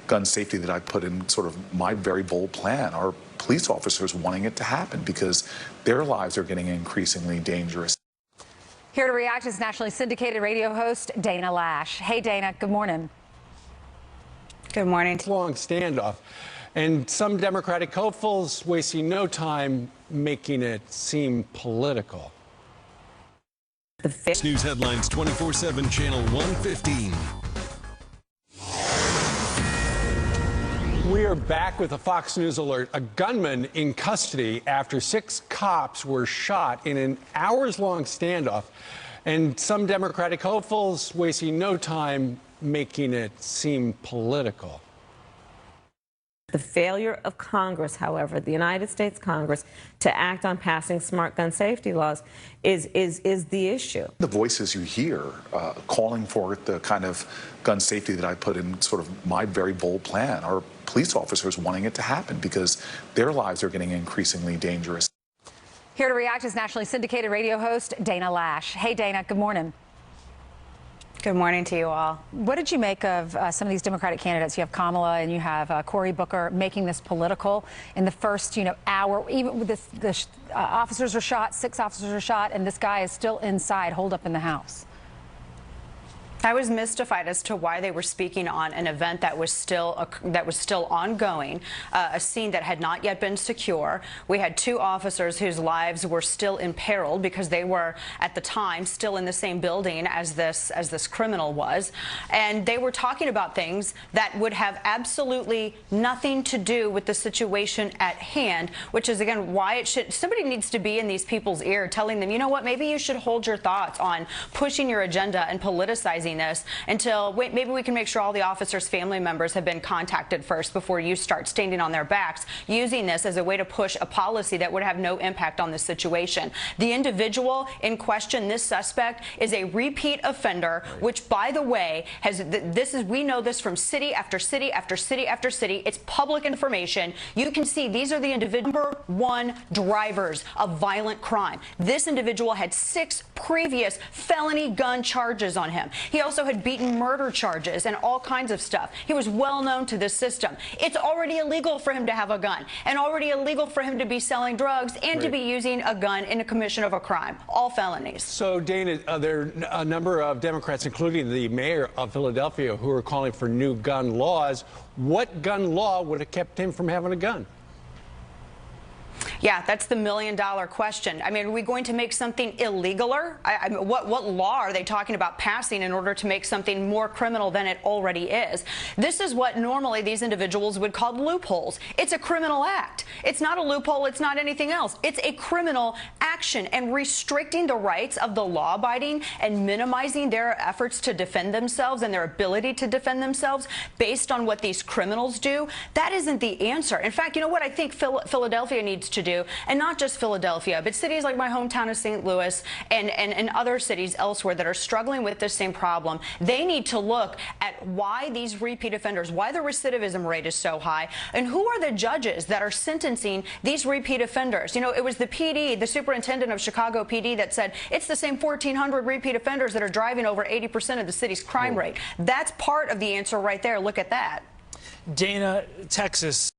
gun safety that I put in sort of my very bold plan are police officers wanting it to happen because their lives are getting increasingly dangerous. Here to react is nationally syndicated radio host Dana Lash. Hey, Dana, good morning. Good morning. Long standoff, and some Democratic hopefuls wasting no time making it seem political. News headlines 24/7, channel 115. We are back with a Fox News alert. A gunman in custody after 6 cops were shot in an hours-long standoff, and some Democratic hopefuls wasting no time making it seem political. The failure of Congress, however, the United States Congress, to act on passing smart gun safety laws is the issue. The voices you hear calling for the kind of gun safety that I put in sort of my very bold plan are police officers wanting it to happen because their lives are getting increasingly dangerous. Here to react is nationally syndicated radio host Dana Lash. Hey, Dana, good morning. Good morning to you all. What did you make of some of these Democratic candidates? You have Kamala and you have Cory Booker making this political in the first, hour. Even with this, officers were shot, 6 officers were shot, and this guy is still inside, holed up in the house. I was mystified as to why they were speaking on an event that was still ongoing, a scene that had not yet been secure. We had 2 officers whose lives were still imperiled because they were at the time still in the same building as this criminal was, and they were talking about things that would have absolutely nothing to do with the situation at hand, which is again why somebody needs to be in these people's ear telling them, you know what, maybe you should hold your thoughts on pushing your agenda and politicizing this until maybe we can make sure all the officers' family members have been contacted first before you start standing on their backs using this as a way to push a policy that would have no impact on the situation. The individual in question, this suspect, is a repeat offender, which, by the way, we know this from city after city after city after city. It's public information. You can see these are the number 1 drivers of violent crime. This individual had 6 previous felony gun charges on him. He also had beaten murder charges and all kinds of stuff. He was well known to this system. It's already illegal for him to have a gun and already illegal for him to be selling drugs and to be using a gun in a commission of a crime. All felonies. So, Dana, there are a number of Democrats, including the mayor of Philadelphia, who are calling for new gun laws. What gun law would have kept him from having a gun? Yeah, that's the million-dollar question. I mean, are we going to make something illegaler? What law are they talking about passing in order to make something more criminal than it already is? This is what normally these individuals would call loopholes. It's a criminal act. It's not a loophole. It's not anything else. It's a criminal action, and restricting the rights of the law-abiding and minimizing their efforts to defend themselves and their ability to defend themselves based on what these criminals do, that isn't the answer. In fact, you know what I think Philadelphia needs to do, and not just Philadelphia, but cities like my hometown of St. Louis and other cities elsewhere that are struggling with this same problem. They need to look at why these repeat offenders, why the recidivism rate is so high, and who are the judges that are sentencing these repeat offenders. You know, it was the PD, the superintendent of Chicago PD, that said it's the same 1,400 repeat offenders that are driving over 80% of the city's crime rate. That's part of the answer right there. Look at that. Dana, Texas.